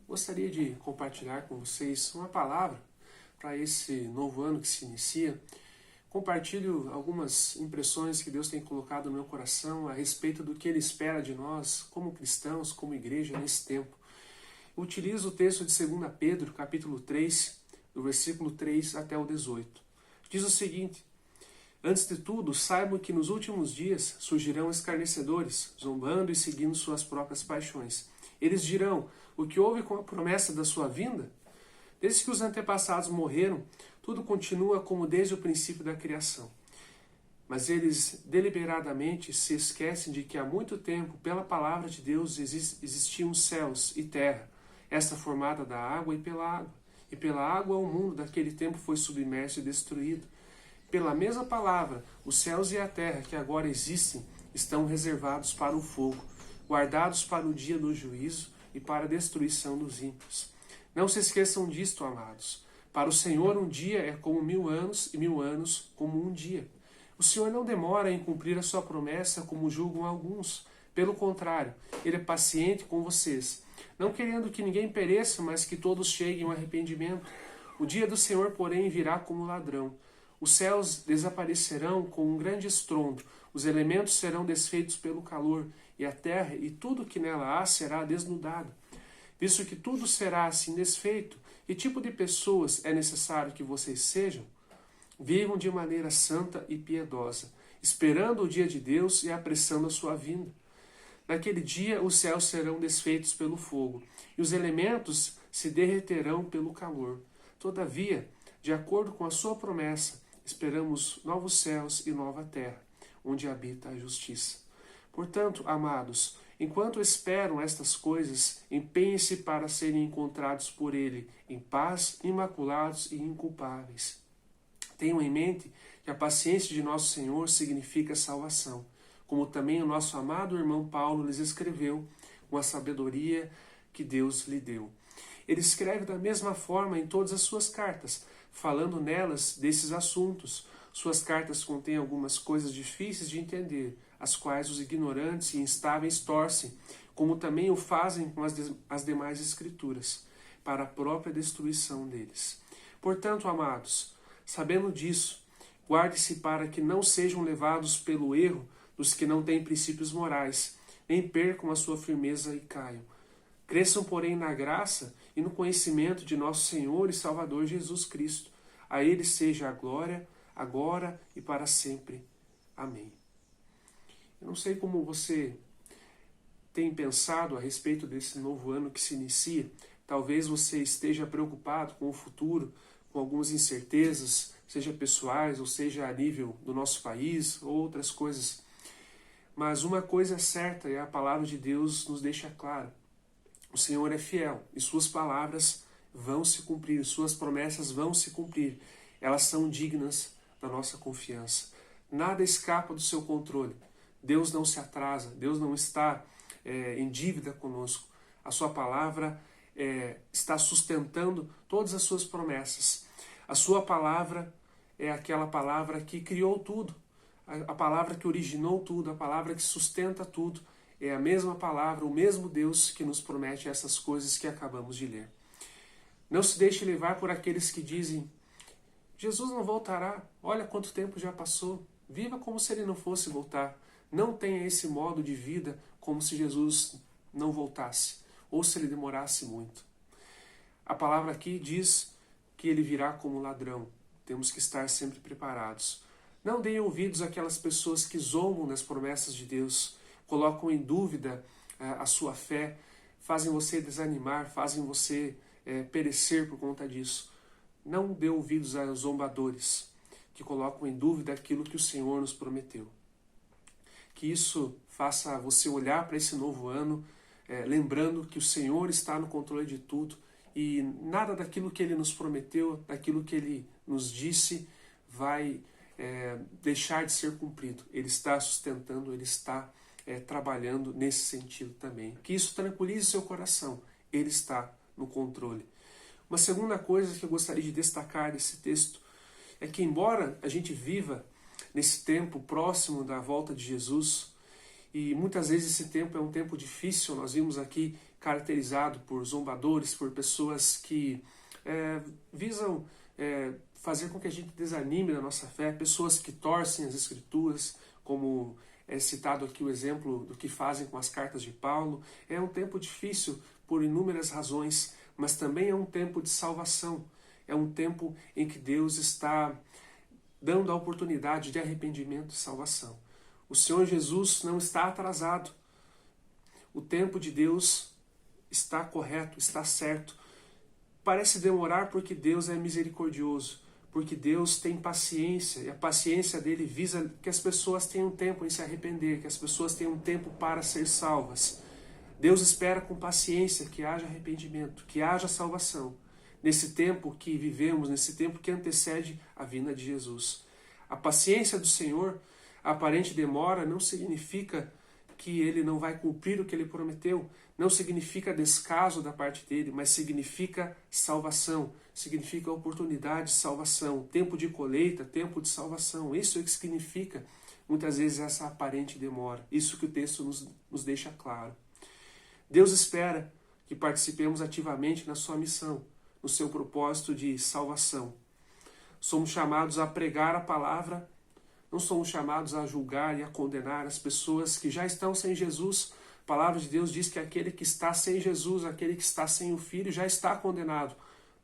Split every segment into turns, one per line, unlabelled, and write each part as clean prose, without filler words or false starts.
Gostaria de compartilhar com vocês uma palavra para esse novo ano que se inicia. Compartilho algumas impressões que Deus tem colocado no meu coração a respeito do que Ele espera de nós como cristãos, como igreja nesse tempo. Eu utilizo o texto de 2 Pedro, capítulo 3, do versículo 3 até o 18. Diz o seguinte: antes de tudo, saibam que nos últimos dias surgirão escarnecedores, zombando e seguindo suas próprias paixões. Eles dirão: o que houve com a promessa da sua vinda? Desde que os antepassados morreram, tudo continua como desde o princípio da criação. Mas eles deliberadamente se esquecem de que há muito tempo, pela palavra de Deus, existiam céus e terra, esta formada da água e pela água. E pela água o mundo daquele tempo foi submerso e destruído. Pela mesma palavra, os céus e a terra que agora existem estão reservados para o fogo, guardados para o dia do juízo e para a destruição dos ímpios. Não se esqueçam disto, amados. Para o Senhor um dia é como 1000 anos e 1000 anos como um dia. O Senhor não demora em cumprir a sua promessa como julgam alguns. Pelo contrário, Ele é paciente com vocês, não querendo que ninguém pereça, mas que todos cheguem ao arrependimento. O dia do Senhor, porém, virá como ladrão. Os céus desaparecerão com um grande estrondo, os elementos serão desfeitos pelo calor, e a terra e tudo que nela há será desnudado. Visto que tudo será assim desfeito, que tipo de pessoas é necessário que vocês sejam? Vivam de maneira santa e piedosa, esperando o dia de Deus e apressando a sua vinda. Naquele dia os céus serão desfeitos pelo fogo, e os elementos se derreterão pelo calor. Todavia, de acordo com a sua promessa, esperamos novos céus e nova terra, onde habita a justiça. Portanto, amados, enquanto esperam estas coisas, empenhem-se para serem encontrados por Ele, em paz, imaculados e inculpáveis. Tenham em mente que a paciência de nosso Senhor significa salvação, como também o nosso amado irmão Paulo lhes escreveu, com a sabedoria que Deus lhe deu. Ele escreve da mesma forma em todas as suas cartas, falando nelas desses assuntos. Suas cartas contêm algumas coisas difíceis de entender, as quais os ignorantes e instáveis torcem, como também o fazem com as demais escrituras, para a própria destruição deles. Portanto, amados, sabendo disso, guarde-se para que não sejam levados pelo erro dos que não têm princípios morais, nem percam a sua firmeza e caiam. Cresçam, porém, na graça e no conhecimento de nosso Senhor e Salvador Jesus Cristo. A Ele seja a glória, agora e para sempre. Amém. Eu não sei como você tem pensado a respeito desse novo ano que se inicia. Talvez você esteja preocupado com o futuro, com algumas incertezas, seja pessoais ou seja a nível do nosso país ou outras coisas. Mas uma coisa é certa e a palavra de Deus nos deixa claro. O Senhor é fiel e suas palavras vão se cumprir, suas promessas vão se cumprir. Elas são dignas da nossa confiança. Nada escapa do seu controle. Deus não se atrasa, Deus não está em dívida conosco. A sua palavra está sustentando todas as suas promessas. A sua palavra é aquela palavra que criou tudo, a palavra que originou tudo, a palavra que sustenta tudo. É a mesma palavra, o mesmo Deus que nos promete essas coisas que acabamos de ler. Não se deixe levar por aqueles que dizem: Jesus não voltará, olha quanto tempo já passou. Viva como se Ele não fosse voltar. Não tenha esse modo de vida como se Jesus não voltasse, ou se Ele demorasse muito. A palavra aqui diz que Ele virá como ladrão. Temos que estar sempre preparados. Não deem ouvidos àquelas pessoas que zombam das promessas de Deus, colocam em dúvida a sua fé, fazem você desanimar, fazem você perecer por conta disso. Não dê ouvidos aos zombadores que colocam em dúvida aquilo que o Senhor nos prometeu. Que isso faça você olhar para esse novo ano, lembrando que o Senhor está no controle de tudo e nada daquilo que Ele nos prometeu, daquilo que Ele nos disse, vai deixar de ser cumprido. Ele está sustentando, Ele está trabalhando nesse sentido também. Que isso tranquilize seu coração. Ele está no controle. Uma segunda coisa que eu gostaria de destacar nesse texto é que, embora a gente viva nesse tempo próximo da volta de Jesus, e muitas vezes esse tempo é um tempo difícil, nós vimos aqui caracterizado por zombadores, por pessoas que visam fazer com que a gente desanime na nossa fé, pessoas que torcem as Escrituras, como é citado aqui o exemplo do que fazem com as cartas de Paulo. É um tempo difícil por inúmeras razões, mas também é um tempo de salvação. É um tempo em que Deus está dando a oportunidade de arrependimento e salvação. O Senhor Jesus não está atrasado. O tempo de Deus está correto, está certo. Parece demorar porque Deus é misericordioso, porque Deus tem paciência, e a paciência dele visa que as pessoas tenham tempo em se arrepender, que as pessoas tenham tempo para ser salvas. Deus espera com paciência que haja arrependimento, que haja salvação, nesse tempo que vivemos, nesse tempo que antecede a vinda de Jesus. A paciência do Senhor, a aparente demora, não significa que ele não vai cumprir o que ele prometeu, não significa descaso da parte dele, mas significa salvação, significa oportunidade de salvação, tempo de colheita, tempo de salvação. Isso é que significa, muitas vezes, essa aparente demora. Isso que o texto nos deixa claro. Deus espera que participemos ativamente na sua missão, no seu propósito de salvação. Somos chamados a pregar a palavra, não somos chamados a julgar e a condenar as pessoas que já estão sem Jesus. A palavra de Deus diz que aquele que está sem Jesus, aquele que está sem o Filho, já está condenado.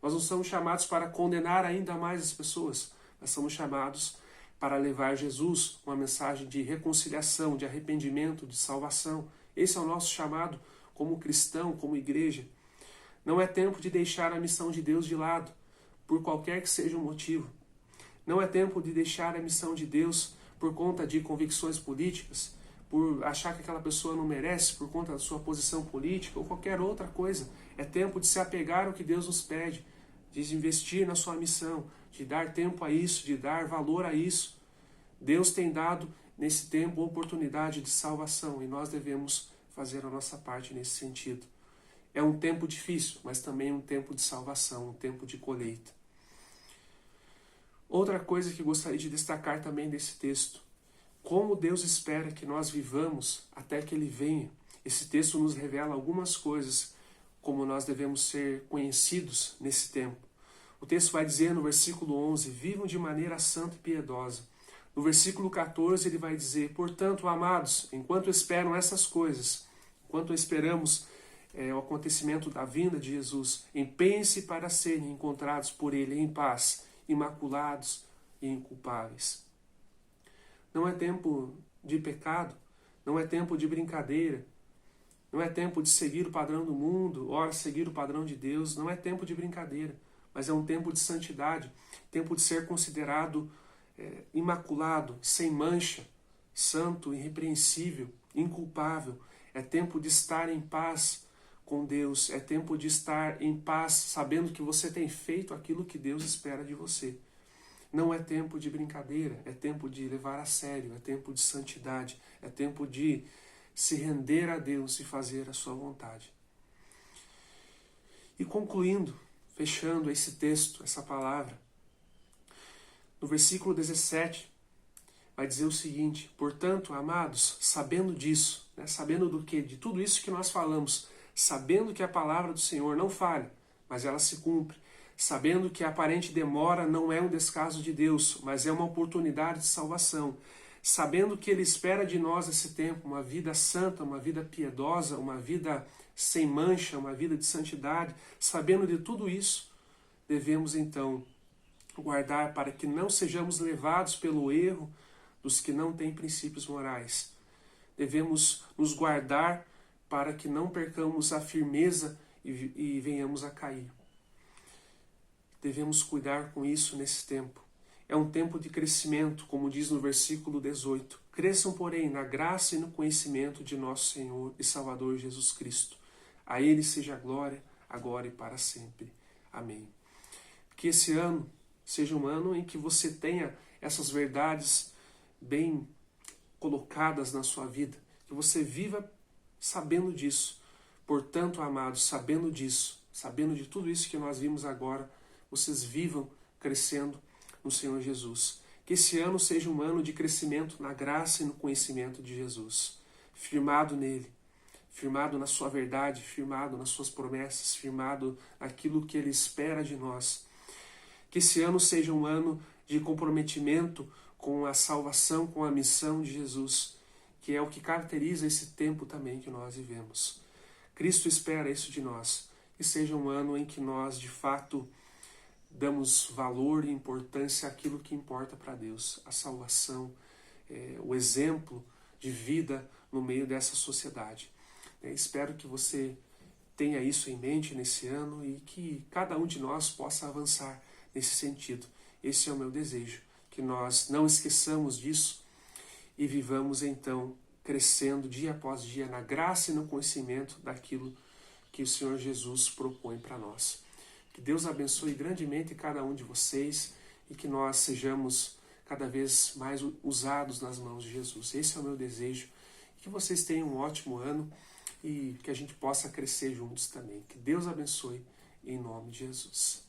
Nós não somos chamados para condenar ainda mais as pessoas, mas somos chamados para levar Jesus, uma mensagem de reconciliação, de arrependimento, de salvação. Esse é o nosso chamado como cristão, como igreja. Não é tempo de deixar a missão de Deus de lado, por qualquer que seja o motivo. Não é tempo de deixar a missão de Deus por conta de convicções políticas, por achar que aquela pessoa não merece, por conta da sua posição política ou qualquer outra coisa. É tempo de se apegar ao que Deus nos pede, de investir na sua missão, de dar tempo a isso, de dar valor a isso. Deus tem dado nesse tempo a oportunidade de salvação e nós devemos fazer a nossa parte nesse sentido. É um tempo difícil, mas também um tempo de salvação, um tempo de colheita. Outra coisa que gostaria de destacar também desse texto, como Deus espera que nós vivamos até que Ele venha. Esse texto nos revela algumas coisas, como nós devemos ser conhecidos nesse tempo. O texto vai dizer no versículo 11, vivam de maneira santa e piedosa. No versículo 14 ele vai dizer, portanto, amados, enquanto esperam essas coisas, enquanto esperamos o acontecimento da vinda de Jesus, empenhem-se para serem encontrados por Ele em paz, imaculados e inculpáveis. Não é tempo de pecado, não é tempo de brincadeira, não é tempo de seguir o padrão do mundo, ora seguir o padrão de Deus, não é tempo de brincadeira, mas é um tempo de santidade, tempo de ser considerado imaculado, sem mancha, santo, irrepreensível, inculpável. É tempo de estar em paz com Deus, é tempo de estar em paz, sabendo que você tem feito aquilo que Deus espera de você. Não é tempo de brincadeira, é tempo de levar a sério, é tempo de santidade, é tempo de se render a Deus e fazer a sua vontade. E concluindo, fechando esse texto, essa palavra, no versículo 17, vai dizer o seguinte, portanto, amados, sabendo disso, sabendo do quê? De tudo isso que nós falamos, sabendo que a palavra do Senhor não falha, mas ela se cumpre, sabendo que a aparente demora não é um descaso de Deus, mas é uma oportunidade de salvação, sabendo que Ele espera de nós esse tempo, uma vida santa, uma vida piedosa, uma vida sem mancha, uma vida de santidade, sabendo de tudo isso, devemos então guardar para que não sejamos levados pelo erro dos que não têm princípios morais. Devemos nos guardar para que não percamos a firmeza e venhamos a cair. Devemos cuidar com isso nesse tempo. É um tempo de crescimento, como diz no versículo 18. Cresçam, porém, na graça e no conhecimento de nosso Senhor e Salvador Jesus Cristo. A Ele seja a glória, agora e para sempre. Amém. Que esse ano seja um ano em que você tenha essas verdades bem colocadas na sua vida. Que você viva sabendo disso. Portanto, amados, sabendo disso, sabendo de tudo isso que nós vimos agora, vocês vivam crescendo no Senhor Jesus. Que esse ano seja um ano de crescimento na graça e no conhecimento de Jesus. Firmado nele, firmado na sua verdade, firmado nas suas promessas, firmado naquilo que Ele espera de nós. Que esse ano seja um ano de comprometimento com a salvação, com a missão de Jesus, que é o que caracteriza esse tempo também que nós vivemos. Cristo espera isso de nós, que seja um ano em que nós, de fato, damos valor e importância àquilo que importa para Deus, a salvação, o exemplo de vida no meio dessa sociedade. Espero que você tenha isso em mente nesse ano e que cada um de nós possa avançar nesse sentido. Esse é o meu desejo, que nós não esqueçamos disso e vivamos então crescendo dia após dia na graça e no conhecimento daquilo que o Senhor Jesus propõe para nós. Que Deus abençoe grandemente cada um de vocês e que nós sejamos cada vez mais usados nas mãos de Jesus. Esse é o meu desejo. Que vocês tenham um ótimo ano e que a gente possa crescer juntos também. Que Deus abençoe em nome de Jesus.